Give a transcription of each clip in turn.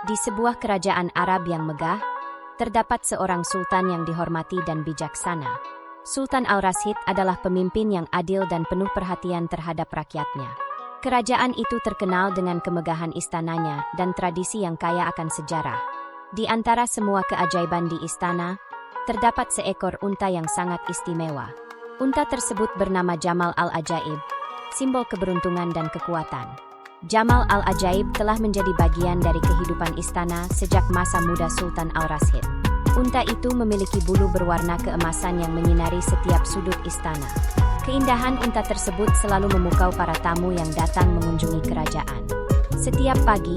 Di sebuah kerajaan Arab yang megah, terdapat seorang sultan yang dihormati dan bijaksana. Sultan Al-Rashid adalah pemimpin yang adil dan penuh perhatian terhadap rakyatnya. Kerajaan itu terkenal dengan kemegahan istananya dan tradisi yang kaya akan sejarah. Di antara semua keajaiban di istana, terdapat seekor unta yang sangat istimewa. Unta tersebut bernama Jamal Al-Ajaib, simbol keberuntungan dan kekuatan. Jamal Al-Ajaib telah menjadi bagian dari kehidupan istana sejak masa muda Sultan Al-Rashid. Unta itu memiliki bulu berwarna keemasan yang menyinari setiap sudut istana. Keindahan unta tersebut selalu memukau para tamu yang datang mengunjungi kerajaan. Setiap pagi,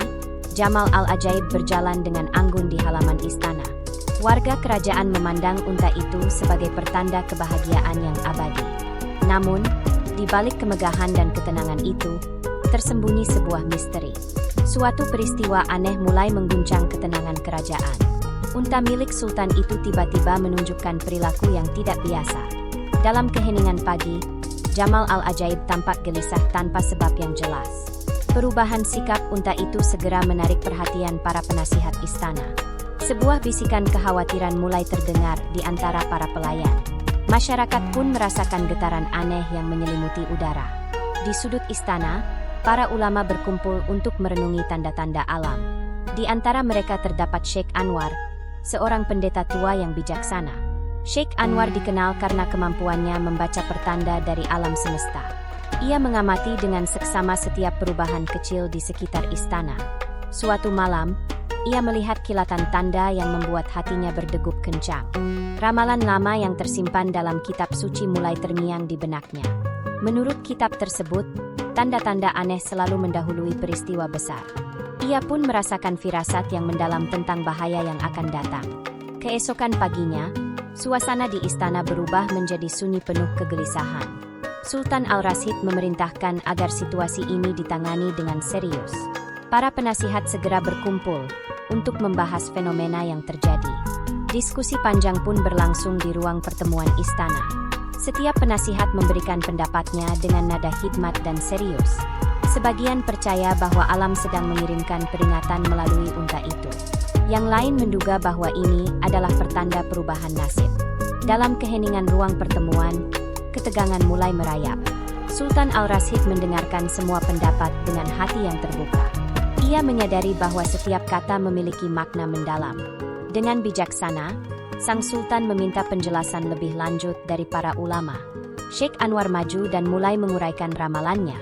Jamal Al-Ajaib berjalan dengan anggun di halaman istana. Warga kerajaan memandang unta itu sebagai pertanda kebahagiaan yang abadi. Namun, di balik kemegahan dan ketenangan itu, tersembunyi sebuah misteri. Suatu peristiwa aneh mulai mengguncang ketenangan kerajaan. Unta milik sultan itu tiba-tiba menunjukkan perilaku yang tidak biasa. Dalam keheningan pagi, Jamal Al-Ajaib tampak gelisah tanpa sebab yang jelas. Perubahan sikap unta itu segera menarik perhatian para penasihat istana. Sebuah bisikan kekhawatiran mulai terdengar di antara para pelayan. Masyarakat pun merasakan getaran aneh yang menyelimuti udara. Di sudut istana, para ulama berkumpul untuk merenungi tanda-tanda alam. Di antara mereka terdapat Sheikh Anwar, seorang pendeta tua yang bijaksana. Sheikh Anwar dikenal karena kemampuannya membaca pertanda dari alam semesta. Ia mengamati dengan seksama setiap perubahan kecil di sekitar istana. Suatu malam, ia melihat kilatan tanda yang membuat hatinya berdegup kencang. Ramalan lama yang tersimpan dalam kitab suci mulai terngiang di benaknya. Menurut kitab tersebut, tanda-tanda aneh selalu mendahului peristiwa besar. Ia pun merasakan firasat yang mendalam tentang bahaya yang akan datang. Keesokan paginya, suasana di istana berubah menjadi sunyi penuh kegelisahan. Sultan Al-Rashid memerintahkan agar situasi ini ditangani dengan serius. Para penasihat segera berkumpul untuk membahas fenomena yang terjadi. Diskusi panjang pun berlangsung di ruang pertemuan istana. Setiap penasihat memberikan pendapatnya dengan nada hikmat dan serius. Sebagian percaya bahwa alam sedang mengirimkan peringatan melalui unta itu. Yang lain menduga bahwa ini adalah pertanda perubahan nasib. Dalam keheningan ruang pertemuan, ketegangan mulai merayap. Sultan Al-Rashid mendengarkan semua pendapat dengan hati yang terbuka. Ia menyadari bahwa setiap kata memiliki makna mendalam. Dengan bijaksana, sang sultan meminta penjelasan lebih lanjut dari para ulama. Sheikh Anwar maju dan mulai menguraikan ramalannya.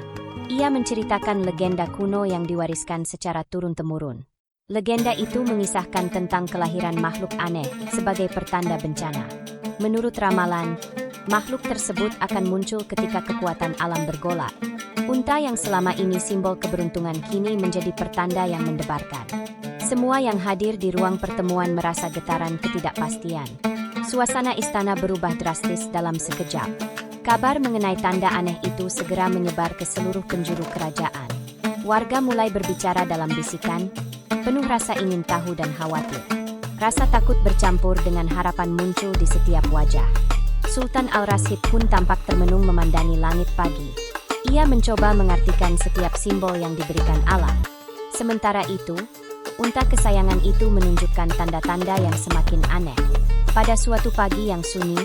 Ia menceritakan legenda kuno yang diwariskan secara turun-temurun. Legenda itu mengisahkan tentang kelahiran makhluk aneh sebagai pertanda bencana. Menurut ramalan, makhluk tersebut akan muncul ketika kekuatan alam bergolak. Unta yang selama ini simbol keberuntungan kini menjadi pertanda yang mendebarkan. Semua yang hadir di ruang pertemuan merasa getaran ketidakpastian. Suasana istana berubah drastis dalam sekejap. Kabar mengenai tanda aneh itu segera menyebar ke seluruh penjuru kerajaan. Warga mulai berbicara dalam bisikan, penuh rasa ingin tahu dan khawatir. Rasa takut bercampur dengan harapan muncul di setiap wajah. Sultan Al-Rashid pun tampak termenung memandangi langit pagi. Ia mencoba mengartikan setiap simbol yang diberikan alam. Sementara itu, unta kesayangan itu menunjukkan tanda-tanda yang semakin aneh. Pada suatu pagi yang sunyi,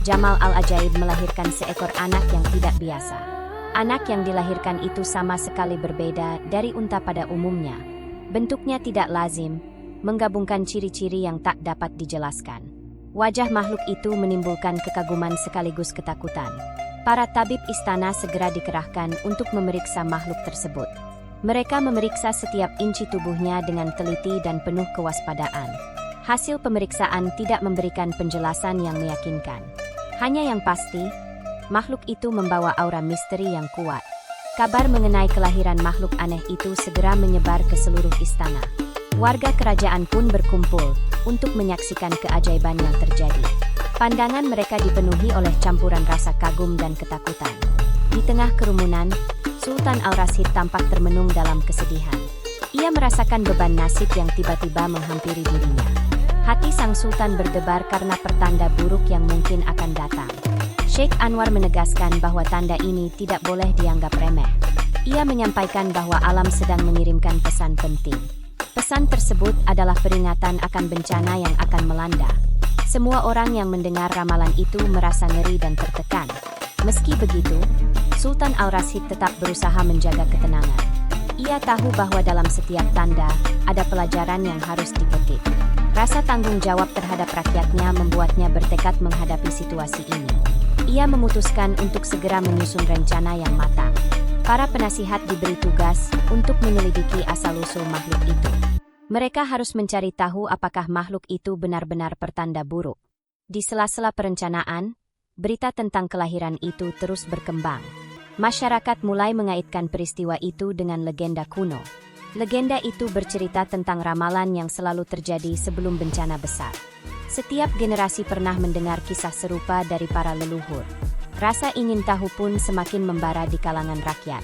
Jamal Al-Ajaib melahirkan seekor anak yang tidak biasa. Anak yang dilahirkan itu sama sekali berbeda dari unta pada umumnya. Bentuknya tidak lazim, menggabungkan ciri-ciri yang tak dapat dijelaskan. Wajah makhluk itu menimbulkan kekaguman sekaligus ketakutan. Para tabib istana segera dikerahkan untuk memeriksa makhluk tersebut. Mereka memeriksa setiap inci tubuhnya dengan teliti dan penuh kewaspadaan. Hasil pemeriksaan tidak memberikan penjelasan yang meyakinkan. Hanya yang pasti, makhluk itu membawa aura misteri yang kuat. Kabar mengenai kelahiran makhluk aneh itu segera menyebar ke seluruh istana. Warga kerajaan pun berkumpul untuk menyaksikan keajaiban yang terjadi. Pandangan mereka dipenuhi oleh campuran rasa kagum dan ketakutan. Di tengah kerumunan, Sultan Al-Rashid tampak termenung dalam kesedihan. Ia merasakan beban nasib yang tiba-tiba menghampiri dirinya. Hati sang sultan berdebar karena pertanda buruk yang mungkin akan datang. Sheikh Anwar menegaskan bahwa tanda ini tidak boleh dianggap remeh. Ia menyampaikan bahwa alam sedang mengirimkan pesan penting. Pesan tersebut adalah peringatan akan bencana yang akan melanda. Semua orang yang mendengar ramalan itu merasa ngeri dan tertekan. Meski begitu, Sultan Al-Rashid tetap berusaha menjaga ketenangan. Ia tahu bahwa dalam setiap tanda, ada pelajaran yang harus dipetik. Rasa tanggung jawab terhadap rakyatnya membuatnya bertekad menghadapi situasi ini. Ia memutuskan untuk segera menyusun rencana yang matang. Para penasihat diberi tugas untuk menyelidiki asal-usul makhluk itu. Mereka harus mencari tahu apakah makhluk itu benar-benar pertanda buruk. Di sela-sela perencanaan, berita tentang kelahiran itu terus berkembang. Masyarakat mulai mengaitkan peristiwa itu dengan legenda kuno. Legenda itu bercerita tentang ramalan yang selalu terjadi sebelum bencana besar. Setiap generasi pernah mendengar kisah serupa dari para leluhur. Rasa ingin tahu pun semakin membara di kalangan rakyat.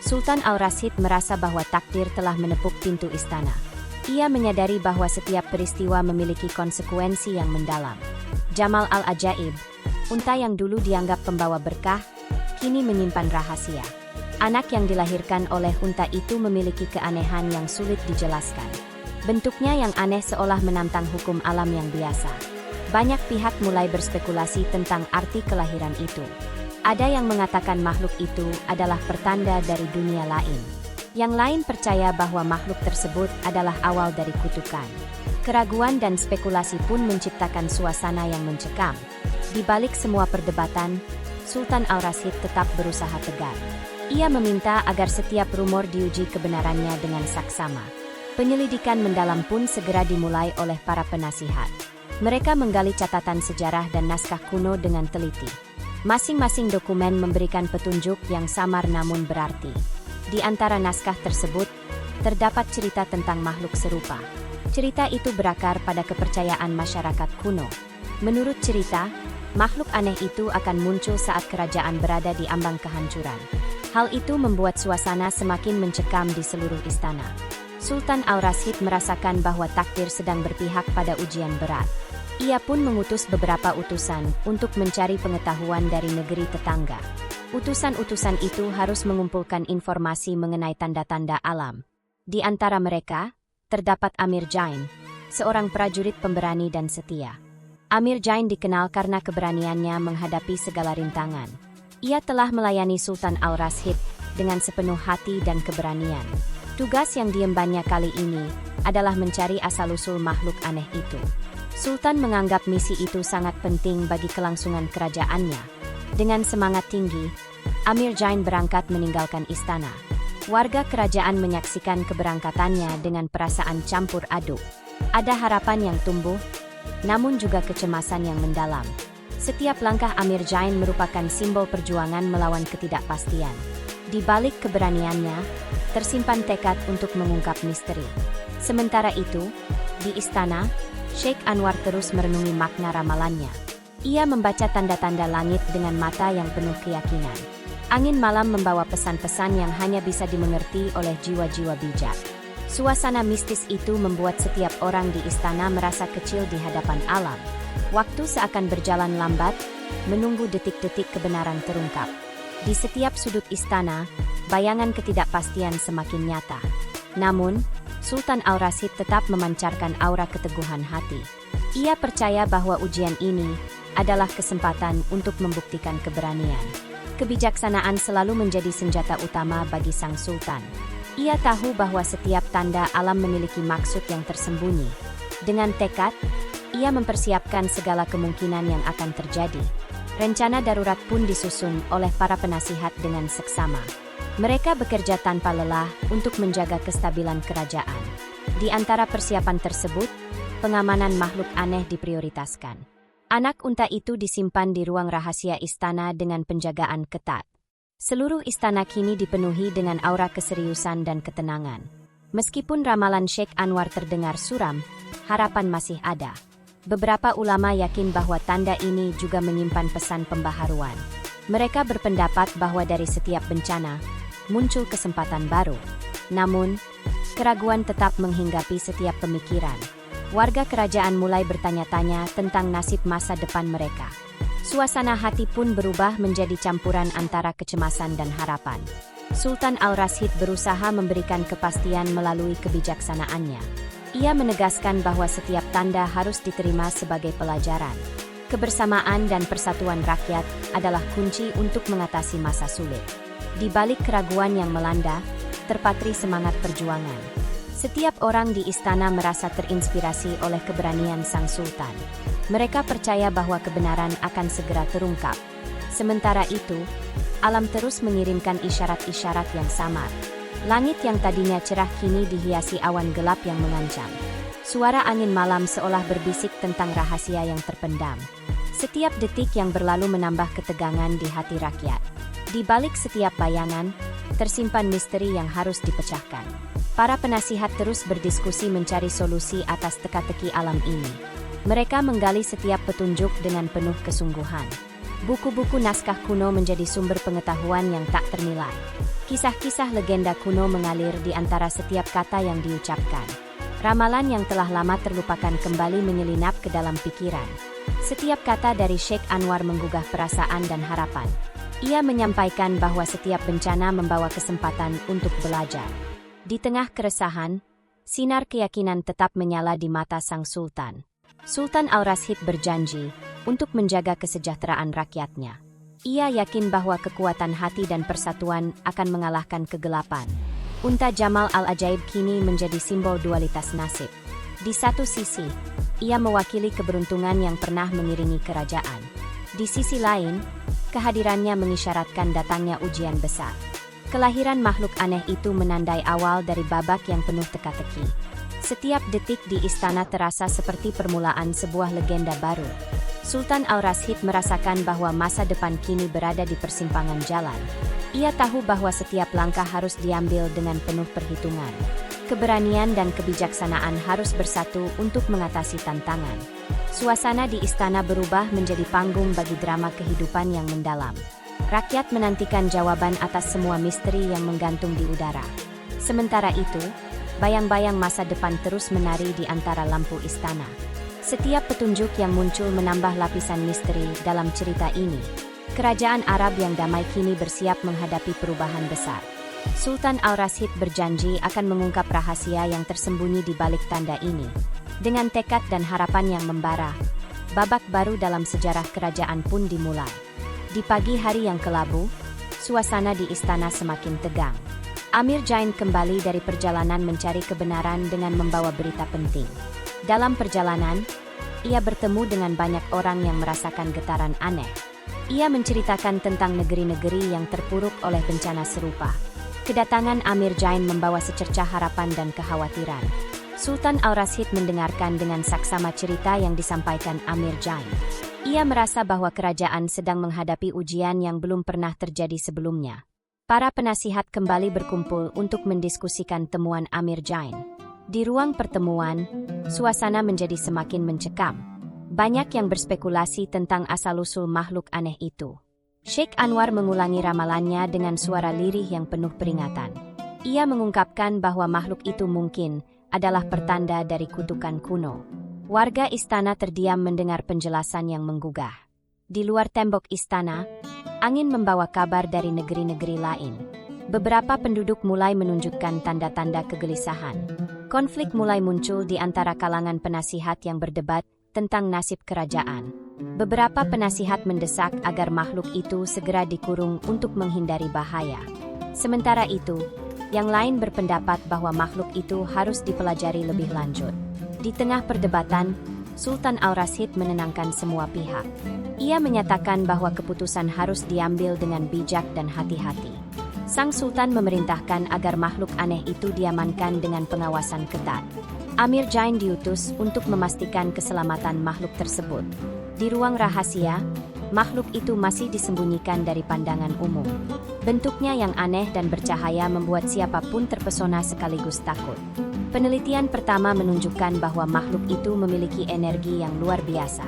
Sultan Al-Rashid merasa bahwa takdir telah menepuk pintu istana. Ia menyadari bahwa setiap peristiwa memiliki konsekuensi yang mendalam. Jamal Al-Ajaib, unta yang dulu dianggap pembawa berkah, kini menyimpan rahasia. Anak yang dilahirkan oleh unta itu memiliki keanehan yang sulit dijelaskan. Bentuknya yang aneh seolah menantang hukum alam yang biasa. Banyak pihak mulai berspekulasi tentang arti kelahiran itu. Ada yang mengatakan makhluk itu adalah pertanda dari dunia lain. Yang lain percaya bahwa makhluk tersebut adalah awal dari kutukan. Keraguan dan spekulasi pun menciptakan suasana yang mencekam. Di balik semua perdebatan, Sultan Al-Rashid tetap berusaha tegar. Ia meminta agar setiap rumor diuji kebenarannya dengan saksama. Penyelidikan mendalam pun segera dimulai oleh para penasihat. Mereka menggali catatan sejarah dan naskah kuno dengan teliti. Masing-masing dokumen memberikan petunjuk yang samar namun berarti. Di antara naskah tersebut, terdapat cerita tentang makhluk serupa. Cerita itu berakar pada kepercayaan masyarakat kuno. Menurut cerita, makhluk aneh itu akan muncul saat kerajaan berada di ambang kehancuran. Hal itu membuat suasana semakin mencekam di seluruh istana. Sultan Al-Rashid merasakan bahwa takdir sedang berpihak pada ujian berat. Ia pun mengutus beberapa utusan untuk mencari pengetahuan dari negeri tetangga. Utusan-utusan itu harus mengumpulkan informasi mengenai tanda-tanda alam. Di antara mereka, terdapat Amir Jain, seorang prajurit pemberani dan setia. Amir Jain dikenal karena keberaniannya menghadapi segala rintangan. Ia telah melayani Sultan Al-Rashid dengan sepenuh hati dan keberanian. Tugas yang diembannya kali ini adalah mencari asal-usul makhluk aneh itu. Sultan menganggap misi itu sangat penting bagi kelangsungan kerajaannya. Dengan semangat tinggi, Amir Jain berangkat meninggalkan istana. Warga kerajaan menyaksikan keberangkatannya dengan perasaan campur aduk. Ada harapan yang tumbuh, namun juga kecemasan yang mendalam. Setiap langkah Amir Jain merupakan simbol perjuangan melawan ketidakpastian. Di balik keberaniannya, tersimpan tekad untuk mengungkap misteri. Sementara itu, di istana, Sheikh Anwar terus merenungi makna ramalannya. Ia membaca tanda-tanda langit dengan mata yang penuh keyakinan. Angin malam membawa pesan-pesan yang hanya bisa dimengerti oleh jiwa-jiwa bijak. Suasana mistis itu membuat setiap orang di istana merasa kecil di hadapan alam. Waktu seakan berjalan lambat, menunggu detik-detik kebenaran terungkap. Di setiap sudut istana, bayangan ketidakpastian semakin nyata. Namun, Sultan Al-Rashid tetap memancarkan aura keteguhan hati. Ia percaya bahwa ujian ini adalah kesempatan untuk membuktikan keberanian. Kebijaksanaan selalu menjadi senjata utama bagi sang sultan. Ia tahu bahwa setiap tanda alam memiliki maksud yang tersembunyi. Dengan tekad, ia mempersiapkan segala kemungkinan yang akan terjadi. Rencana darurat pun disusun oleh para penasihat dengan seksama. Mereka bekerja tanpa lelah untuk menjaga kestabilan kerajaan. Di antara persiapan tersebut, pengamanan makhluk aneh diprioritaskan. Anak unta itu disimpan di ruang rahasia istana dengan penjagaan ketat. Seluruh istana kini dipenuhi dengan aura keseriusan dan ketenangan. Meskipun ramalan Sheikh Anwar terdengar suram, harapan masih ada. Beberapa ulama yakin bahwa tanda ini juga menyimpan pesan pembaharuan. Mereka berpendapat bahwa dari setiap bencana, muncul kesempatan baru. Namun, keraguan tetap menghinggapi setiap pemikiran. Warga kerajaan mulai bertanya-tanya tentang nasib masa depan mereka. Suasana hati pun berubah menjadi campuran antara kecemasan dan harapan. Sultan Al-Rashid berusaha memberikan kepastian melalui kebijaksanaannya. Ia menegaskan bahwa setiap tanda harus diterima sebagai pelajaran. Kebersamaan dan persatuan rakyat adalah kunci untuk mengatasi masa sulit. Di balik keraguan yang melanda, terpatri semangat perjuangan. Setiap orang di istana merasa terinspirasi oleh keberanian sang sultan. Mereka percaya bahwa kebenaran akan segera terungkap. Sementara itu, alam terus mengirimkan isyarat-isyarat yang samar. Langit yang tadinya cerah kini dihiasi awan gelap yang mengancam. Suara angin malam seolah berbisik tentang rahasia yang terpendam. Setiap detik yang berlalu menambah ketegangan di hati rakyat. Di balik setiap bayangan, tersimpan misteri yang harus dipecahkan. Para penasihat terus berdiskusi mencari solusi atas teka-teki alam ini. Mereka menggali setiap petunjuk dengan penuh kesungguhan. Buku-buku naskah kuno menjadi sumber pengetahuan yang tak ternilai. Kisah-kisah legenda kuno mengalir di antara setiap kata yang diucapkan. Ramalan yang telah lama terlupakan kembali menyelinap ke dalam pikiran. Setiap kata dari Sheikh Anwar menggugah perasaan dan harapan. Ia menyampaikan bahwa setiap bencana membawa kesempatan untuk belajar. Di tengah keresahan, sinar keyakinan tetap menyala di mata sang sultan. Sultan Al-Rashid berjanji untuk menjaga kesejahteraan rakyatnya. Ia yakin bahwa kekuatan hati dan persatuan akan mengalahkan kegelapan. Unta Jamal Al-Ajaib kini menjadi simbol dualitas nasib. Di satu sisi, ia mewakili keberuntungan yang pernah mengiringi kerajaan. Di sisi lain, kehadirannya mengisyaratkan datangnya ujian besar. Kelahiran makhluk aneh itu menandai awal dari babak yang penuh teka-teki. Setiap detik di istana terasa seperti permulaan sebuah legenda baru. Sultan Al-Rashid merasakan bahwa masa depan kini berada di persimpangan jalan. Ia tahu bahwa setiap langkah harus diambil dengan penuh perhitungan. Keberanian dan kebijaksanaan harus bersatu untuk mengatasi tantangan. Suasana di istana berubah menjadi panggung bagi drama kehidupan yang mendalam. Rakyat menantikan jawaban atas semua misteri yang menggantung di udara. Sementara itu, bayang-bayang masa depan terus menari di antara lampu istana. Setiap petunjuk yang muncul menambah lapisan misteri dalam cerita ini. Kerajaan Arab yang damai kini bersiap menghadapi perubahan besar. Sultan Al-Rashid berjanji akan mengungkap rahasia yang tersembunyi di balik tanda ini. Dengan tekad dan harapan yang membara, babak baru dalam sejarah kerajaan pun dimulai. Di pagi hari yang kelabu, suasana di istana semakin tegang. Amir Jain kembali dari perjalanan mencari kebenaran dengan membawa berita penting. Dalam perjalanan, ia bertemu dengan banyak orang yang merasakan getaran aneh. Ia menceritakan tentang negeri-negeri yang terpuruk oleh bencana serupa. Kedatangan Amir Jain membawa secercah harapan dan kekhawatiran. Sultan Al-Rashid mendengarkan dengan saksama cerita yang disampaikan Amir Jain. Ia merasa bahwa kerajaan sedang menghadapi ujian yang belum pernah terjadi sebelumnya. Para penasihat kembali berkumpul untuk mendiskusikan temuan Amir Jain. Di ruang pertemuan, suasana menjadi semakin mencekam. Banyak yang berspekulasi tentang asal-usul makhluk aneh itu. Sheikh Anwar mengulangi ramalannya dengan suara lirih yang penuh peringatan. Ia mengungkapkan bahwa makhluk itu mungkin adalah pertanda dari kutukan kuno. Warga istana terdiam mendengar penjelasan yang menggugah. Di luar tembok istana, angin membawa kabar dari negeri-negeri lain. Beberapa penduduk mulai menunjukkan tanda-tanda kegelisahan. Konflik mulai muncul di antara kalangan penasihat yang berdebat tentang nasib kerajaan. Beberapa penasihat mendesak agar makhluk itu segera dikurung untuk menghindari bahaya. Sementara itu, yang lain berpendapat bahwa makhluk itu harus dipelajari lebih lanjut. Di tengah perdebatan, Sultan Al-Rashid menenangkan semua pihak. Ia menyatakan bahwa keputusan harus diambil dengan bijak dan hati-hati. Sang Sultan memerintahkan agar makhluk aneh itu diamankan dengan pengawasan ketat. Amir Jain diutus untuk memastikan keselamatan makhluk tersebut. Di ruang rahasia, makhluk itu masih disembunyikan dari pandangan umum. Bentuknya yang aneh dan bercahaya membuat siapapun terpesona sekaligus takut. Penelitian pertama menunjukkan bahwa makhluk itu memiliki energi yang luar biasa.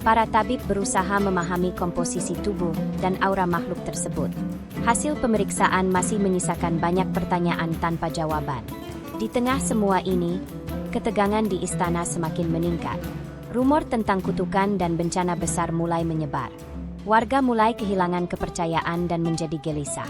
Para tabib berusaha memahami komposisi tubuh dan aura makhluk tersebut. Hasil pemeriksaan masih menyisakan banyak pertanyaan tanpa jawaban. Di tengah semua ini, ketegangan di istana semakin meningkat. Rumor tentang kutukan dan bencana besar mulai menyebar. Warga mulai kehilangan kepercayaan dan menjadi gelisah.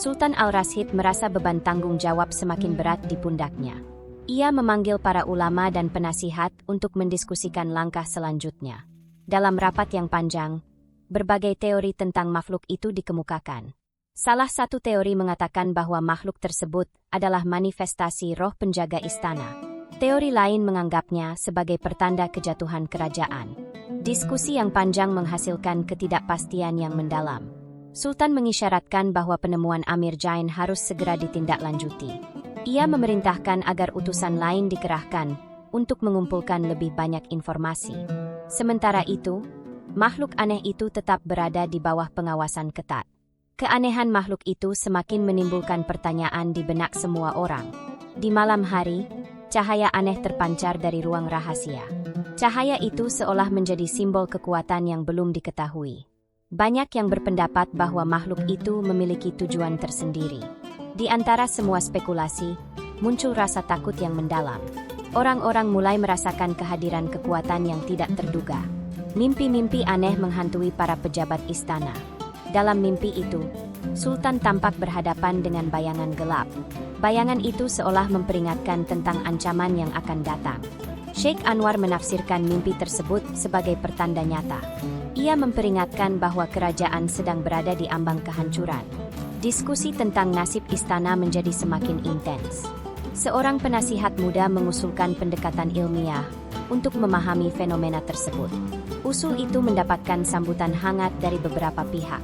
Sultan Al-Rashid merasa beban tanggung jawab semakin berat di pundaknya. Ia memanggil para ulama dan penasihat untuk mendiskusikan langkah selanjutnya. Dalam rapat yang panjang, berbagai teori tentang makhluk itu dikemukakan. Salah satu teori mengatakan bahwa makhluk tersebut adalah manifestasi roh penjaga istana. Teori lain menganggapnya sebagai pertanda kejatuhan kerajaan. Diskusi yang panjang menghasilkan ketidakpastian yang mendalam. Sultan mengisyaratkan bahwa penemuan Amir Jain harus segera ditindaklanjuti. Ia memerintahkan agar utusan lain dikerahkan untuk mengumpulkan lebih banyak informasi. Sementara itu, makhluk aneh itu tetap berada di bawah pengawasan ketat. Keanehan makhluk itu semakin menimbulkan pertanyaan di benak semua orang. Di malam hari, cahaya aneh terpancar dari ruang rahasia. Cahaya itu seolah menjadi simbol kekuatan yang belum diketahui. Banyak yang berpendapat bahwa makhluk itu memiliki tujuan tersendiri. Di antara semua spekulasi, muncul rasa takut yang mendalam. Orang-orang mulai merasakan kehadiran kekuatan yang tidak terduga. Mimpi-mimpi aneh menghantui para pejabat istana. Dalam mimpi itu, Sultan tampak berhadapan dengan bayangan gelap. Bayangan itu seolah memperingatkan tentang ancaman yang akan datang. Sheikh Anwar menafsirkan mimpi tersebut sebagai pertanda nyata. Ia memperingatkan bahwa kerajaan sedang berada di ambang kehancuran. Diskusi tentang nasib istana menjadi semakin intens. Seorang penasihat muda mengusulkan pendekatan ilmiah untuk memahami fenomena tersebut. Usul itu mendapatkan sambutan hangat dari beberapa pihak.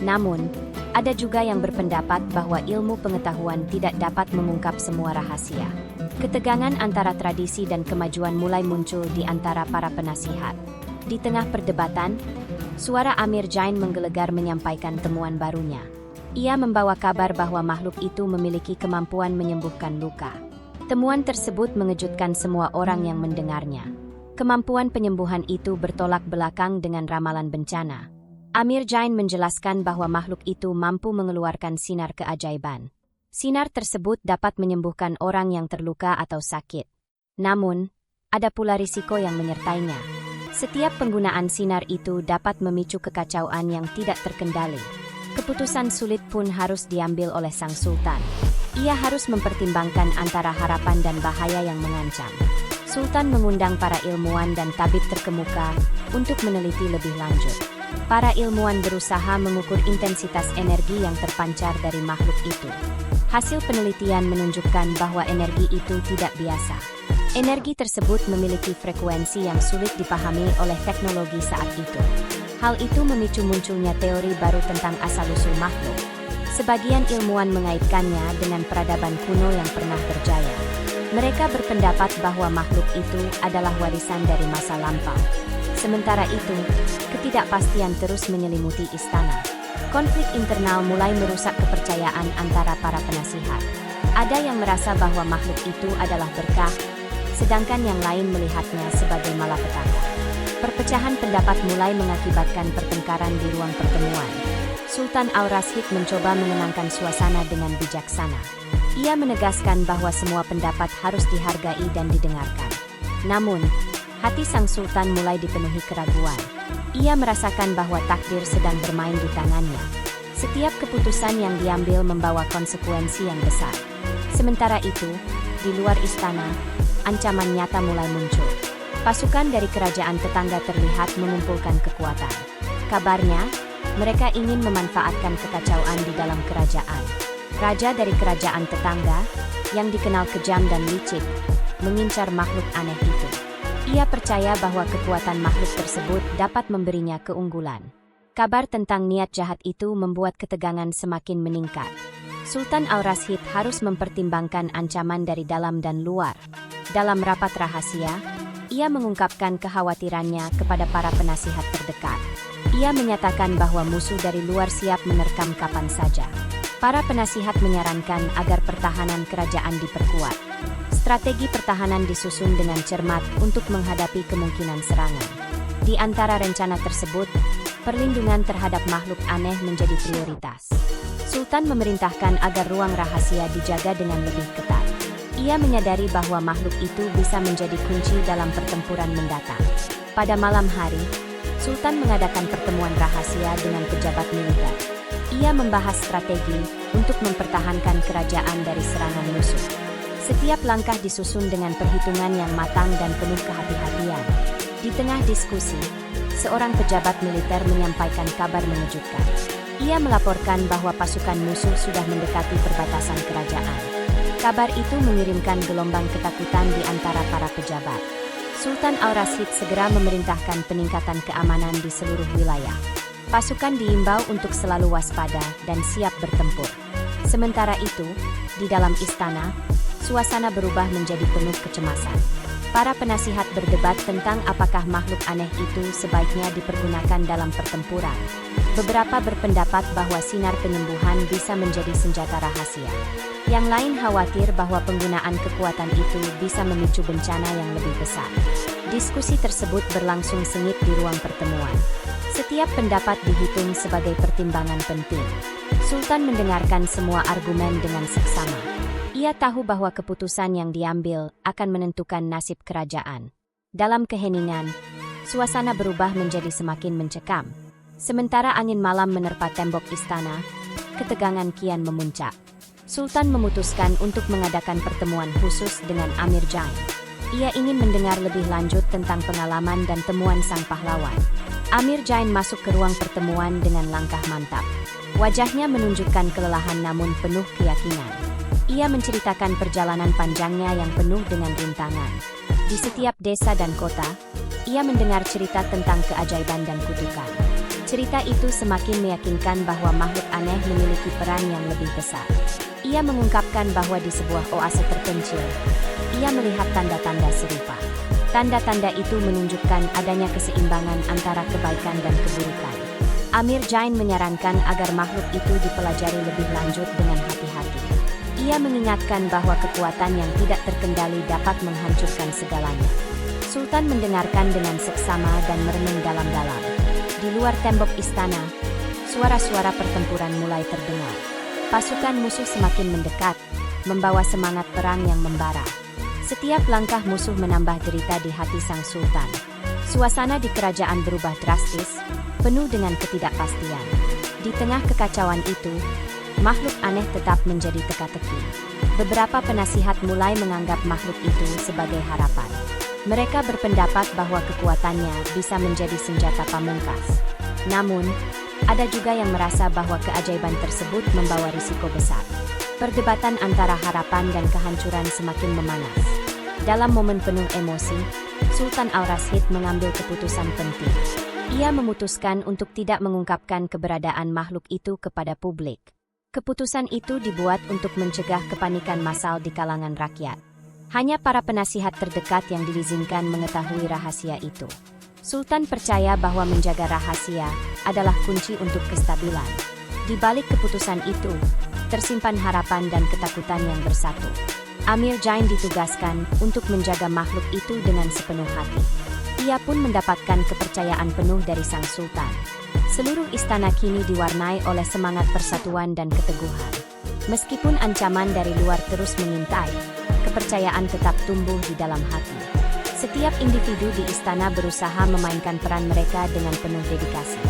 Namun, ada juga yang berpendapat bahwa ilmu pengetahuan tidak dapat mengungkap semua rahasia. Ketegangan antara tradisi dan kemajuan mulai muncul di antara para penasihat. Di tengah perdebatan, suara Amir Jain menggelegar menyampaikan temuan barunya. Ia membawa kabar bahwa makhluk itu memiliki kemampuan menyembuhkan luka. Temuan tersebut mengejutkan semua orang yang mendengarnya. Kemampuan penyembuhan itu bertolak belakang dengan ramalan bencana. Amir Jain menjelaskan bahwa makhluk itu mampu mengeluarkan sinar keajaiban. Sinar tersebut dapat menyembuhkan orang yang terluka atau sakit. Namun, ada pula risiko yang menyertainya. Setiap penggunaan sinar itu dapat memicu kekacauan yang tidak terkendali. Keputusan sulit pun harus diambil oleh sang sultan. Ia harus mempertimbangkan antara harapan dan bahaya yang mengancam. Sultan mengundang para ilmuwan dan tabib terkemuka untuk meneliti lebih lanjut. Para ilmuwan berusaha mengukur intensitas energi yang terpancar dari makhluk itu. Hasil penelitian menunjukkan bahwa energi itu tidak biasa. Energi tersebut memiliki frekuensi yang sulit dipahami oleh teknologi saat itu. Hal itu memicu munculnya teori baru tentang asal-usul makhluk. Sebagian ilmuwan mengaitkannya dengan peradaban kuno yang pernah berjaya. Mereka berpendapat bahwa makhluk itu adalah warisan dari masa lampau. Sementara itu, ketidakpastian terus menyelimuti istana. Konflik internal mulai merusak kepercayaan antara para penasihat. Ada yang merasa bahwa makhluk itu adalah berkah, sedangkan yang lain melihatnya sebagai malapetaka. Perpecahan pendapat mulai mengakibatkan pertengkaran di ruang pertemuan. Sultan Al-Rashid mencoba menenangkan suasana dengan bijaksana. Ia menegaskan bahwa semua pendapat harus dihargai dan didengarkan. Namun, hati sang sultan mulai dipenuhi keraguan. Ia merasakan bahwa takdir sedang bermain di tangannya. Setiap keputusan yang diambil membawa konsekuensi yang besar. Sementara itu, di luar istana, ancaman nyata mulai muncul. Pasukan dari kerajaan tetangga terlihat mengumpulkan kekuatan. Kabarnya, mereka ingin memanfaatkan kekacauan di dalam kerajaan. Raja dari kerajaan tetangga, yang dikenal kejam dan licik, mengincar makhluk aneh itu. Ia percaya bahwa kekuatan makhluk tersebut dapat memberinya keunggulan. Kabar tentang niat jahat itu membuat ketegangan semakin meningkat. Sultan Al-Rashid harus mempertimbangkan ancaman dari dalam dan luar. Dalam rapat rahasia, ia mengungkapkan kekhawatirannya kepada para penasihat terdekat. Ia menyatakan bahwa musuh dari luar siap menerkam kapan saja. Para penasihat menyarankan agar pertahanan kerajaan diperkuat. Strategi pertahanan disusun dengan cermat untuk menghadapi kemungkinan serangan. Di antara rencana tersebut, perlindungan terhadap makhluk aneh menjadi prioritas. Sultan memerintahkan agar ruang rahasia dijaga dengan lebih ketat. Ia menyadari bahwa makhluk itu bisa menjadi kunci dalam pertempuran mendatang. Pada malam hari, Sultan mengadakan pertemuan rahasia dengan pejabat militer. Ia membahas strategi untuk mempertahankan kerajaan dari serangan musuh. Setiap langkah disusun dengan perhitungan yang matang dan penuh kehati-hatian. Di tengah diskusi, seorang pejabat militer menyampaikan kabar mengejutkan. Ia melaporkan bahwa pasukan musuh sudah mendekati perbatasan kerajaan. Kabar itu mengirimkan gelombang ketakutan di antara para pejabat. Sultan Al-Rashid segera memerintahkan peningkatan keamanan di seluruh wilayah. Pasukan diimbau untuk selalu waspada dan siap bertempur. Sementara itu, di dalam istana, suasana berubah menjadi penuh kecemasan. Para penasihat berdebat tentang apakah makhluk aneh itu sebaiknya dipergunakan dalam pertempuran. Beberapa berpendapat bahwa sinar penyembuhan bisa menjadi senjata rahasia. Yang lain khawatir bahwa penggunaan kekuatan itu bisa memicu bencana yang lebih besar. Diskusi tersebut berlangsung sengit di ruang pertemuan. Setiap pendapat dihitung sebagai pertimbangan penting. Sultan mendengarkan semua argumen dengan seksama. Ia tahu bahwa keputusan yang diambil akan menentukan nasib kerajaan. Dalam keheningan, suasana berubah menjadi semakin mencekam. Sementara angin malam menerpa tembok istana, ketegangan kian memuncak. Sultan memutuskan untuk mengadakan pertemuan khusus dengan Amir Jain. Ia ingin mendengar lebih lanjut tentang pengalaman dan temuan sang pahlawan. Amir Jain masuk ke ruang pertemuan dengan langkah mantap. Wajahnya menunjukkan kelelahan namun penuh keyakinan. Ia menceritakan perjalanan panjangnya yang penuh dengan rintangan. Di setiap desa dan kota, ia mendengar cerita tentang keajaiban dan kutukan. Cerita itu semakin meyakinkan bahwa makhluk aneh memiliki peran yang lebih besar. Ia mengungkapkan bahwa di sebuah oase terpencil, ia melihat tanda-tanda serupa. Tanda-tanda itu menunjukkan adanya keseimbangan antara kebaikan dan keburukan. Amir Jain menyarankan agar makhluk itu dipelajari lebih lanjut dengan hati-hati. Ia mengingatkan bahwa kekuatan yang tidak terkendali dapat menghancurkan segalanya. Sultan mendengarkan dengan seksama dan merenung dalam-dalam. Di luar tembok istana, suara-suara pertempuran mulai terdengar. Pasukan musuh semakin mendekat, membawa semangat perang yang membara. Setiap langkah musuh menambah derita di hati sang sultan. Suasana di kerajaan berubah drastis, penuh dengan ketidakpastian. Di tengah kekacauan itu, makhluk aneh tetap menjadi teka-teki. Beberapa penasihat mulai menganggap makhluk itu sebagai harapan. Mereka berpendapat bahwa kekuatannya bisa menjadi senjata pamungkas. Namun, ada juga yang merasa bahwa keajaiban tersebut membawa risiko besar. Perdebatan antara harapan dan kehancuran semakin memanas. Dalam momen penuh emosi, Sultan Al-Rashid mengambil keputusan penting. Ia memutuskan untuk tidak mengungkapkan keberadaan makhluk itu kepada publik. Keputusan itu dibuat untuk mencegah kepanikan massal di kalangan rakyat. Hanya para penasihat terdekat yang diizinkan mengetahui rahasia itu. Sultan percaya bahwa menjaga rahasia adalah kunci untuk kestabilan. Di balik keputusan itu, tersimpan harapan dan ketakutan yang bersatu. Amir Jain ditugaskan untuk menjaga makhluk itu dengan sepenuh hati. Ia pun mendapatkan kepercayaan penuh dari sang sultan. Seluruh istana kini diwarnai oleh semangat persatuan dan keteguhan. Meskipun ancaman dari luar terus mengintai, kepercayaan tetap tumbuh di dalam hati. Setiap individu di istana berusaha memainkan peran mereka dengan penuh dedikasi.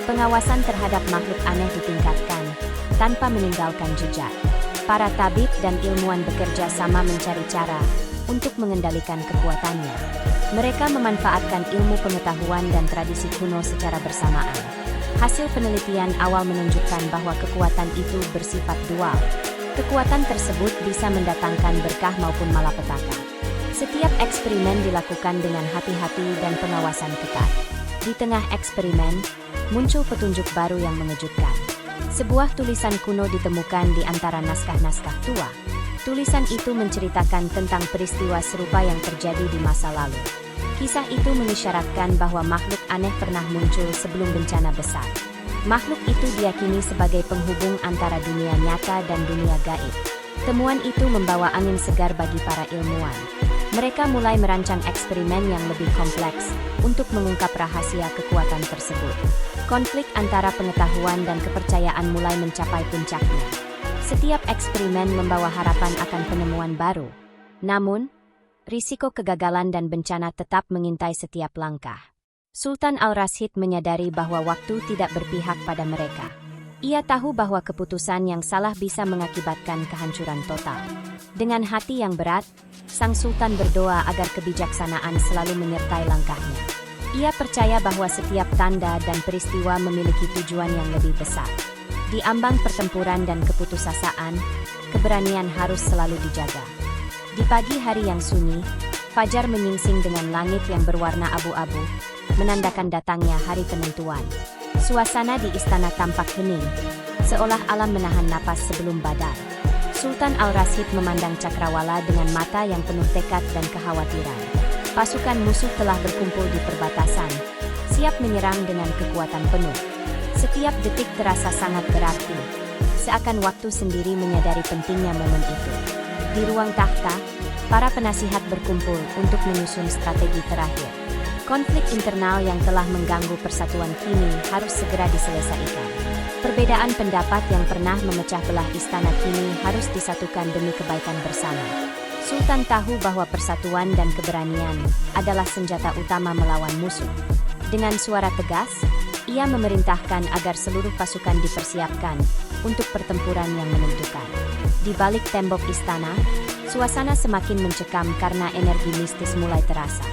Pengawasan terhadap makhluk aneh ditingkatkan, tanpa meninggalkan jejak. Para tabib dan ilmuwan bekerja sama mencari cara untuk mengendalikan kekuatannya. Mereka memanfaatkan ilmu pengetahuan dan tradisi kuno secara bersamaan. Hasil penelitian awal menunjukkan bahwa kekuatan itu bersifat dual. Kekuatan tersebut bisa mendatangkan berkah maupun malapetaka. Setiap eksperimen dilakukan dengan hati-hati dan pengawasan ketat. Di tengah eksperimen, muncul petunjuk baru yang mengejutkan. Sebuah tulisan kuno ditemukan di antara naskah-naskah tua. Tulisan itu menceritakan tentang peristiwa serupa yang terjadi di masa lalu. Kisah itu mengisyaratkan bahwa makhluk aneh pernah muncul sebelum bencana besar. Makhluk itu diyakini sebagai penghubung antara dunia nyata dan dunia gaib. Temuan itu membawa angin segar bagi para ilmuwan. Mereka mulai merancang eksperimen yang lebih kompleks untuk mengungkap rahasia kekuatan tersebut. Konflik antara pengetahuan dan kepercayaan mulai mencapai puncaknya. Setiap eksperimen membawa harapan akan penemuan baru. Namun, risiko kegagalan dan bencana tetap mengintai setiap langkah. Sultan Al-Rashid menyadari bahwa waktu tidak berpihak pada mereka. Ia tahu bahwa keputusan yang salah bisa mengakibatkan kehancuran total. Dengan hati yang berat, Sang Sultan berdoa agar kebijaksanaan selalu menyertai langkahnya. Ia percaya bahwa setiap tanda dan peristiwa memiliki tujuan yang lebih besar. Di ambang pertempuran dan keputusasaan, keberanian harus selalu dijaga. Di pagi hari yang sunyi, fajar menyingsing dengan langit yang berwarna abu-abu, menandakan datangnya hari penentuan. Suasana di istana tampak hening, seolah alam menahan napas sebelum badai. Sultan Al-Rashid memandang cakrawala dengan mata yang penuh tekad dan kekhawatiran. Pasukan musuh telah berkumpul di perbatasan, siap menyerang dengan kekuatan penuh. Setiap detik terasa sangat berarti, seakan waktu sendiri menyadari pentingnya momen itu. Di ruang takhta, para penasihat berkumpul untuk menyusun strategi terakhir. Konflik internal yang telah mengganggu persatuan kini harus segera diselesaikan. Perbedaan pendapat yang pernah memecah belah istana kini harus disatukan demi kebaikan bersama. Sultan tahu bahwa persatuan dan keberanian adalah senjata utama melawan musuh. Dengan suara tegas, ia memerintahkan agar seluruh pasukan dipersiapkan untuk pertempuran yang menentukan. Di balik tembok istana, suasana semakin mencekam karena energi mistis mulai terasa.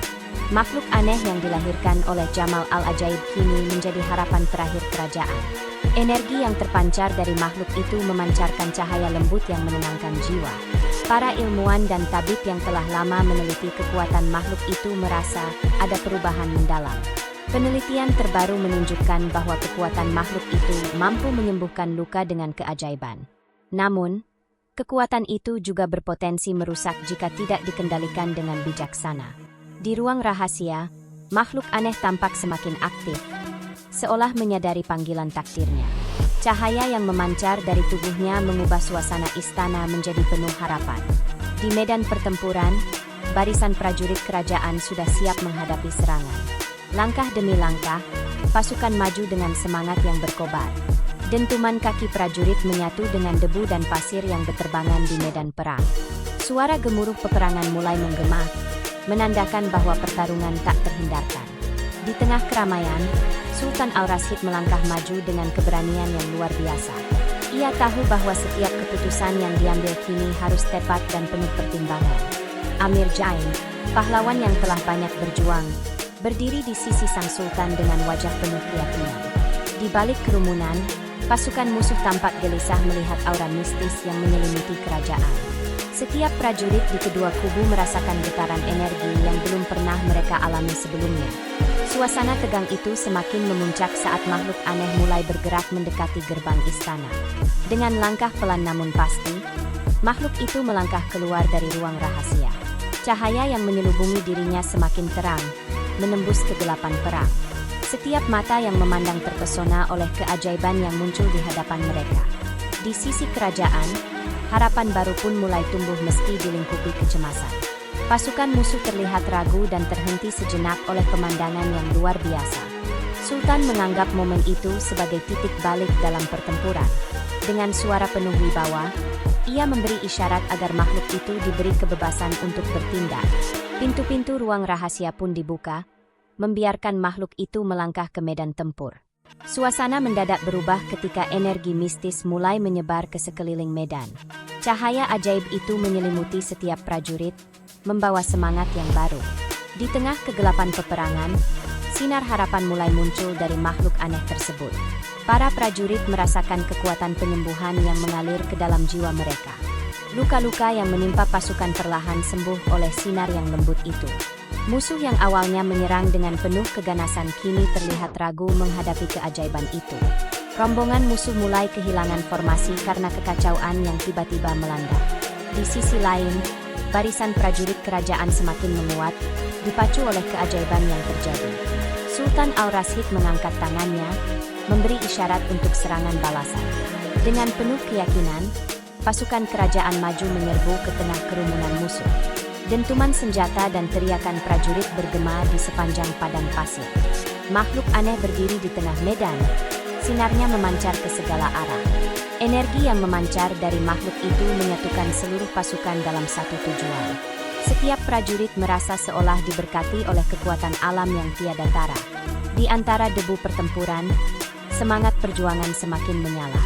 Makhluk aneh yang dilahirkan oleh Jamal Al-Ajaib kini menjadi harapan terakhir kerajaan. Energi yang terpancar dari makhluk itu memancarkan cahaya lembut yang menenangkan jiwa. Para ilmuwan dan tabib yang telah lama meneliti kekuatan makhluk itu merasa ada perubahan mendalam. Penelitian terbaru menunjukkan bahwa kekuatan makhluk itu mampu menyembuhkan luka dengan keajaiban. Namun, kekuatan itu juga berpotensi merusak jika tidak dikendalikan dengan bijaksana. Di ruang rahasia, makhluk aneh tampak semakin aktif, seolah menyadari panggilan takdirnya. Cahaya yang memancar dari tubuhnya mengubah suasana istana menjadi penuh harapan. Di medan pertempuran, barisan prajurit kerajaan sudah siap menghadapi serangan. Langkah demi langkah, pasukan maju dengan semangat yang berkobar. Dentuman kaki prajurit menyatu dengan debu dan pasir yang berterbangan di medan perang. Suara gemuruh peperangan mulai menggema, menandakan bahwa pertarungan tak terhindarkan. Di tengah keramaian, Sultan Al-Rashid melangkah maju dengan keberanian yang luar biasa. Ia tahu bahwa setiap keputusan yang diambil kini harus tepat dan penuh pertimbangan. Amir Jain, pahlawan yang telah banyak berjuang, berdiri di sisi sang sultan dengan wajah penuh keyakinan. Di balik kerumunan, pasukan musuh tampak gelisah melihat aura mistis yang menyelimuti kerajaan. Setiap prajurit di kedua kubu merasakan getaran energi yang belum pernah mereka alami sebelumnya. Suasana tegang itu semakin memuncak saat makhluk aneh mulai bergerak mendekati gerbang istana. Dengan langkah pelan namun pasti, makhluk itu melangkah keluar dari ruang rahasia. Cahaya yang menyelubungi dirinya semakin terang, menembus kegelapan perang. Setiap mata yang memandang terpesona oleh keajaiban yang muncul di hadapan mereka. Di sisi kerajaan, harapan baru pun mulai tumbuh meski dilingkupi kecemasan. Pasukan musuh terlihat ragu dan terhenti sejenak oleh pemandangan yang luar biasa. Sultan menganggap momen itu sebagai titik balik dalam pertempuran. Dengan suara penuh wibawa, ia memberi isyarat agar makhluk itu diberi kebebasan untuk bertindak. Pintu-pintu ruang rahasia pun dibuka, membiarkan makhluk itu melangkah ke medan tempur. Suasana mendadak berubah ketika energi mistis mulai menyebar ke sekeliling medan. Cahaya ajaib itu menyelimuti setiap prajurit, membawa semangat yang baru. Di tengah kegelapan peperangan, sinar harapan mulai muncul dari makhluk aneh tersebut. Para prajurit merasakan kekuatan penyembuhan yang mengalir ke dalam jiwa mereka. Luka-luka yang menimpa pasukan perlahan sembuh oleh sinar yang lembut itu. Musuh yang awalnya menyerang dengan penuh keganasan kini terlihat ragu menghadapi keajaiban itu. Rombongan musuh mulai kehilangan formasi karena kekacauan yang tiba-tiba melanda. Di sisi lain, barisan prajurit kerajaan semakin menguat, dipacu oleh keajaiban yang terjadi. Sultan Al-Rashid mengangkat tangannya, memberi isyarat untuk serangan balasan. Dengan penuh keyakinan, pasukan kerajaan maju menyerbu ke tengah kerumunan musuh. Dentuman senjata dan teriakan prajurit bergema di sepanjang padang pasir. Makhluk aneh berdiri di tengah medan, sinarnya memancar ke segala arah. Energi yang memancar dari makhluk itu menyatukan seluruh pasukan dalam satu tujuan. Setiap prajurit merasa seolah diberkati oleh kekuatan alam yang tiada tara. Di antara debu pertempuran, semangat perjuangan semakin menyala.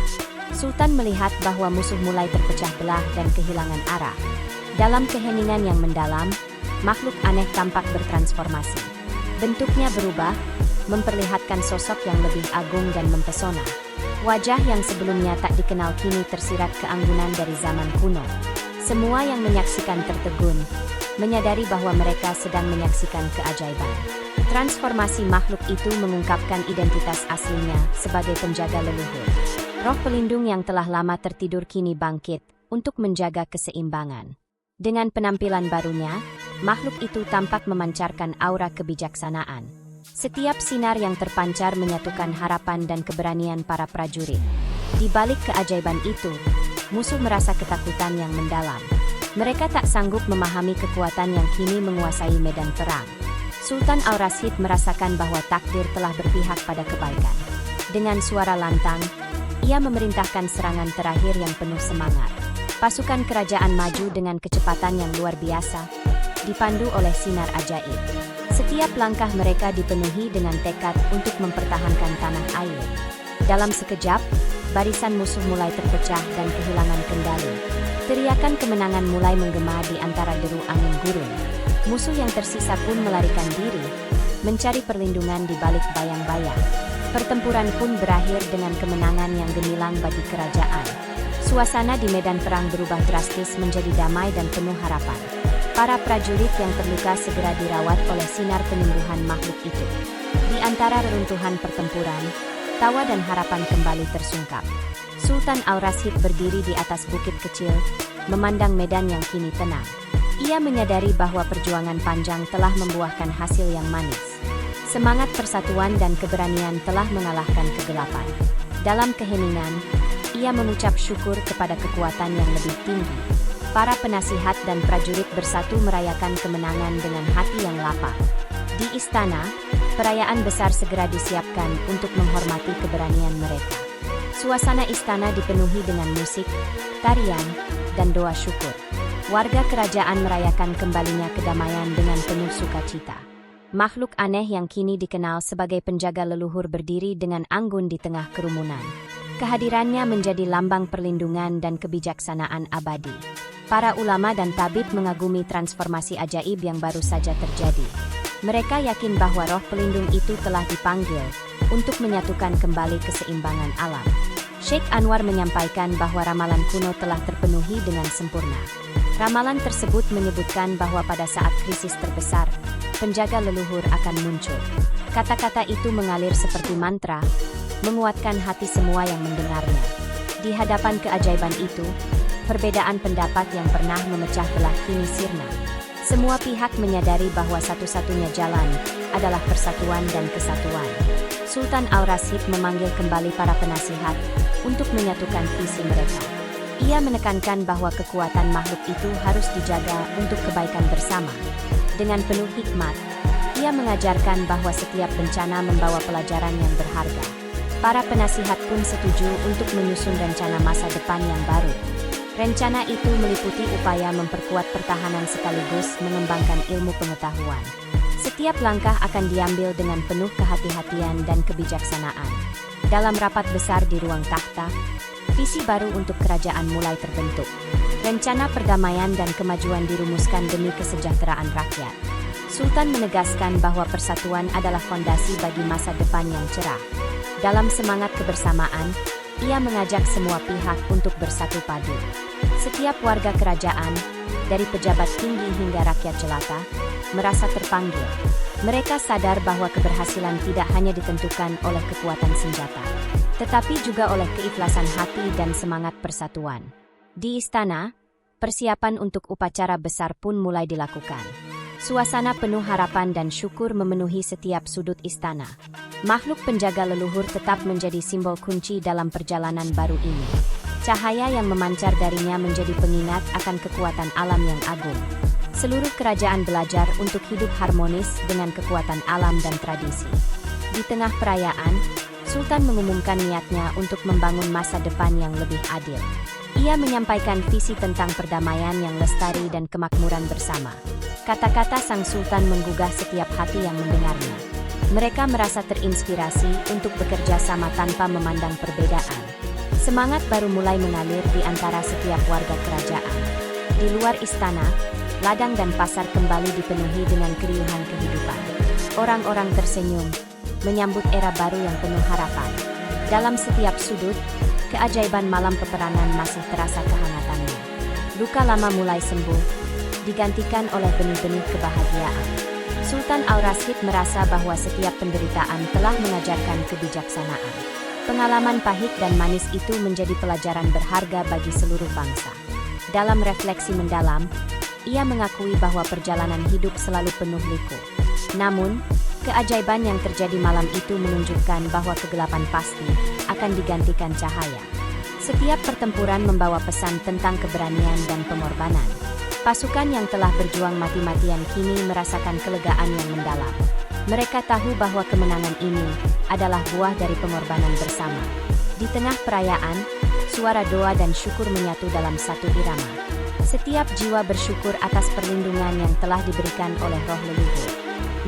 Sultan melihat bahwa musuh mulai terpecah belah dan kehilangan arah. Dalam keheningan yang mendalam, makhluk aneh tampak bertransformasi. Bentuknya berubah, memperlihatkan sosok yang lebih agung dan mempesona. Wajah yang sebelumnya tak dikenal kini tersirat keanggunan dari zaman kuno. Semua yang menyaksikan tertegun, menyadari bahwa mereka sedang menyaksikan keajaiban. Transformasi makhluk itu mengungkapkan identitas aslinya sebagai penjaga leluhur. Roh pelindung yang telah lama tertidur kini bangkit untuk menjaga keseimbangan. Dengan penampilan barunya, makhluk itu tampak memancarkan aura kebijaksanaan. Setiap sinar yang terpancar menyatukan harapan dan keberanian para prajurit. Di balik keajaiban itu, musuh merasa ketakutan yang mendalam. Mereka tak sanggup memahami kekuatan yang kini menguasai medan perang. Sultan Aurashid merasakan bahwa takdir telah berpihak pada kebaikan. Dengan suara lantang, ia memerintahkan serangan terakhir yang penuh semangat. Pasukan kerajaan maju dengan kecepatan yang luar biasa, dipandu oleh sinar ajaib. Setiap langkah mereka dipenuhi dengan tekad untuk mempertahankan tanah air. Dalam sekejap, barisan musuh mulai terpecah dan kehilangan kendali. Teriakan kemenangan mulai menggema di antara deru angin gurun. Musuh yang tersisa pun melarikan diri, mencari perlindungan di balik bayang-bayang. Pertempuran pun berakhir dengan kemenangan yang gemilang bagi kerajaan. Suasana di medan perang berubah drastis menjadi damai dan penuh harapan. Para prajurit yang terluka segera dirawat oleh sinar penyembuhan makhluk itu. Di antara reruntuhan pertempuran, tawa dan harapan kembali tersungkap. Sultan Aurashid berdiri di atas bukit kecil, memandang medan yang kini tenang. Ia menyadari bahwa perjuangan panjang telah membuahkan hasil yang manis. Semangat persatuan dan keberanian telah mengalahkan kegelapan. Dalam keheningan, ia mengucap syukur kepada kekuatan yang lebih tinggi. Para penasihat dan prajurit bersatu merayakan kemenangan dengan hati yang lapang. Di istana, perayaan besar segera disiapkan untuk menghormati keberanian mereka. Suasana istana dipenuhi dengan musik, tarian, dan doa syukur. Warga kerajaan merayakan kembalinya kedamaian dengan penuh sukacita. Makhluk aneh yang kini dikenal sebagai penjaga leluhur berdiri dengan anggun di tengah kerumunan. Kehadirannya menjadi lambang perlindungan dan kebijaksanaan abadi. Para ulama dan tabib mengagumi transformasi ajaib yang baru saja terjadi. Mereka yakin bahwa roh pelindung itu telah dipanggil untuk menyatukan kembali keseimbangan alam. Sheikh Anwar menyampaikan bahwa ramalan kuno telah terpenuhi dengan sempurna. Ramalan tersebut menyebutkan bahwa pada saat krisis terbesar, penjaga leluhur akan muncul. Kata-kata itu mengalir seperti mantra, menguatkan hati semua yang mendengarnya. Di hadapan keajaiban itu, perbedaan pendapat yang pernah memecah belah kini sirna. Semua pihak menyadari bahwa satu-satunya jalan adalah persatuan dan kesatuan. Sultan Aurashid memanggil kembali para penasihat untuk menyatukan visi mereka. Ia menekankan bahwa kekuatan makhluk itu harus dijaga untuk kebaikan bersama. Dengan penuh hikmat, ia mengajarkan bahwa setiap bencana membawa pelajaran yang berharga. Para penasihat pun setuju untuk menyusun rencana masa depan yang baru. Rencana itu meliputi upaya memperkuat pertahanan sekaligus mengembangkan ilmu pengetahuan. Setiap langkah akan diambil dengan penuh kehati-hatian dan kebijaksanaan. Dalam rapat besar di ruang takhta, visi baru untuk kerajaan mulai terbentuk. Rencana perdamaian dan kemajuan dirumuskan demi kesejahteraan rakyat. Sultan menegaskan bahwa persatuan adalah fondasi bagi masa depan yang cerah. Dalam semangat kebersamaan, ia mengajak semua pihak untuk bersatu padu. Setiap warga kerajaan, dari pejabat tinggi hingga rakyat jelata, merasa terpanggil. Mereka sadar bahwa keberhasilan tidak hanya ditentukan oleh kekuatan senjata, tetapi juga oleh keikhlasan hati dan semangat persatuan. Di istana, persiapan untuk upacara besar pun mulai dilakukan. Suasana penuh harapan dan syukur memenuhi setiap sudut istana. Makhluk penjaga leluhur tetap menjadi simbol kunci dalam perjalanan baru ini. Cahaya yang memancar darinya menjadi pengingat akan kekuatan alam yang agung. Seluruh kerajaan belajar untuk hidup harmonis dengan kekuatan alam dan tradisi. Di tengah perayaan, Sultan mengumumkan niatnya untuk membangun masa depan yang lebih adil. Ia menyampaikan visi tentang perdamaian yang lestari dan kemakmuran bersama. Kata-kata sang sultan menggugah setiap hati yang mendengarnya. Mereka merasa terinspirasi untuk bekerja sama tanpa memandang perbedaan. Semangat baru mulai mengalir di antara setiap warga kerajaan. Di luar istana, ladang dan pasar kembali dipenuhi dengan keriuhan kehidupan. Orang-orang tersenyum, menyambut era baru yang penuh harapan. Dalam setiap sudut, keajaiban malam peperangan masih terasa kehangatannya. Luka lama mulai sembuh, digantikan oleh benih-benih kebahagiaan. Sultan Al-Rashid merasa bahwa setiap penderitaan telah mengajarkan kebijaksanaan. Pengalaman pahit dan manis itu menjadi pelajaran berharga bagi seluruh bangsa. Dalam refleksi mendalam, ia mengakui bahwa perjalanan hidup selalu penuh liku. Namun, keajaiban yang terjadi malam itu menunjukkan bahwa kegelapan pasti akan digantikan cahaya. Setiap pertempuran membawa pesan tentang keberanian dan pengorbanan. Pasukan yang telah berjuang mati-matian kini merasakan kelegaan yang mendalam. Mereka tahu bahwa kemenangan ini adalah buah dari pengorbanan bersama. Di tengah perayaan, suara doa dan syukur menyatu dalam satu irama. Setiap jiwa bersyukur atas perlindungan yang telah diberikan oleh roh leluhur.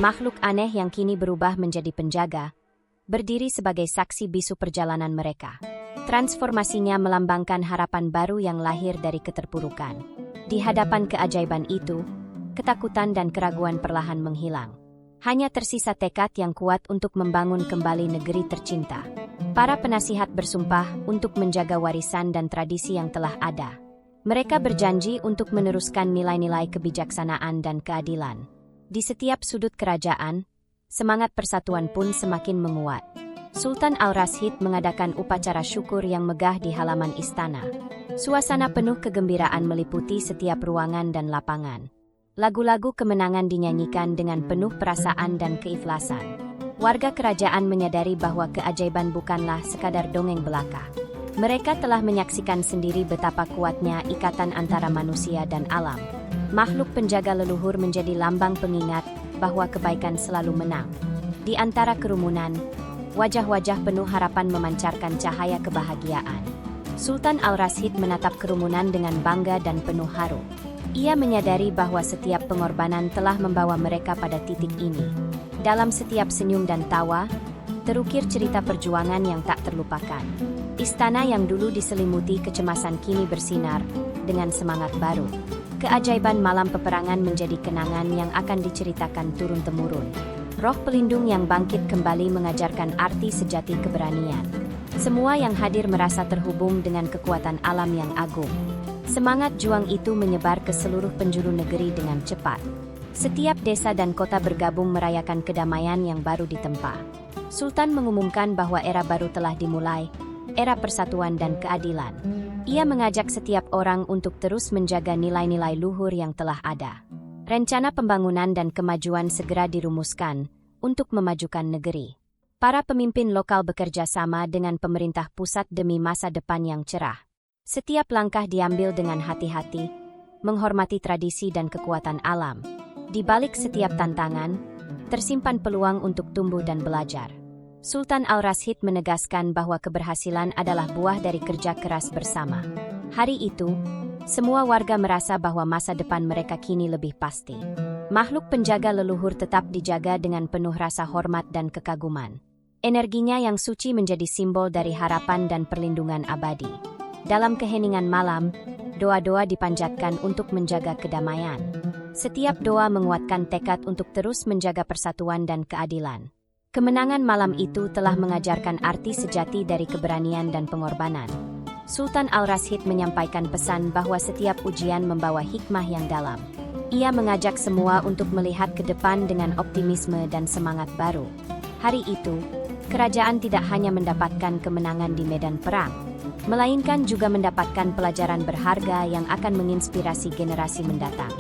Makhluk aneh yang kini berubah menjadi penjaga, berdiri sebagai saksi bisu perjalanan mereka. Transformasinya melambangkan harapan baru yang lahir dari keterpurukan. Di hadapan keajaiban itu, ketakutan dan keraguan perlahan menghilang. Hanya tersisa tekad yang kuat untuk membangun kembali negeri tercinta. Para penasihat bersumpah untuk menjaga warisan dan tradisi yang telah ada. Mereka berjanji untuk meneruskan nilai-nilai kebijaksanaan dan keadilan. Di setiap sudut kerajaan, semangat persatuan pun semakin menguat. Sultan Al-Rashid mengadakan upacara syukur yang megah di halaman istana. Suasana penuh kegembiraan meliputi setiap ruangan dan lapangan. Lagu-lagu kemenangan dinyanyikan dengan penuh perasaan dan keikhlasan. Warga kerajaan menyadari bahwa keajaiban bukanlah sekadar dongeng belaka. Mereka telah menyaksikan sendiri betapa kuatnya ikatan antara manusia dan alam. Makhluk penjaga leluhur menjadi lambang pengingat bahwa kebaikan selalu menang. Di antara kerumunan, wajah-wajah penuh harapan memancarkan cahaya kebahagiaan. Sultan Al-Rashid menatap kerumunan dengan bangga dan penuh haru. Ia menyadari bahwa setiap pengorbanan telah membawa mereka pada titik ini. Dalam setiap senyum dan tawa, terukir cerita perjuangan yang tak terlupakan. Istana yang dulu diselimuti kecemasan kini bersinar dengan semangat baru. Keajaiban malam peperangan menjadi kenangan yang akan diceritakan turun-temurun. Roh pelindung yang bangkit kembali mengajarkan arti sejati keberanian. Semua yang hadir merasa terhubung dengan kekuatan alam yang agung. Semangat juang itu menyebar ke seluruh penjuru negeri dengan cepat. Setiap desa dan kota bergabung merayakan kedamaian yang baru ditempa. Sultan mengumumkan bahwa era baru telah dimulai, era persatuan dan keadilan. Ia mengajak setiap orang untuk terus menjaga nilai-nilai luhur yang telah ada. Rencana pembangunan dan kemajuan segera dirumuskan untuk memajukan negeri. Para pemimpin lokal bekerja sama dengan pemerintah pusat demi masa depan yang cerah. Setiap langkah diambil dengan hati-hati, menghormati tradisi dan kekuatan alam. Di balik setiap tantangan, tersimpan peluang untuk tumbuh dan belajar. Sultan Al-Rashid menegaskan bahwa keberhasilan adalah buah dari kerja keras bersama. Hari itu, semua warga merasa bahwa masa depan mereka kini lebih pasti. Makhluk penjaga leluhur tetap dijaga dengan penuh rasa hormat dan kekaguman. Energinya yang suci menjadi simbol dari harapan dan perlindungan abadi. Dalam keheningan malam, doa-doa dipanjatkan untuk menjaga kedamaian. Setiap doa menguatkan tekad untuk terus menjaga persatuan dan keadilan. Kemenangan malam itu telah mengajarkan arti sejati dari keberanian dan pengorbanan. Sultan Al-Rashid menyampaikan pesan bahwa setiap ujian membawa hikmah yang dalam. Ia mengajak semua untuk melihat ke depan dengan optimisme dan semangat baru. Hari itu, kerajaan tidak hanya mendapatkan kemenangan di medan perang, melainkan juga mendapatkan pelajaran berharga yang akan menginspirasi generasi mendatang.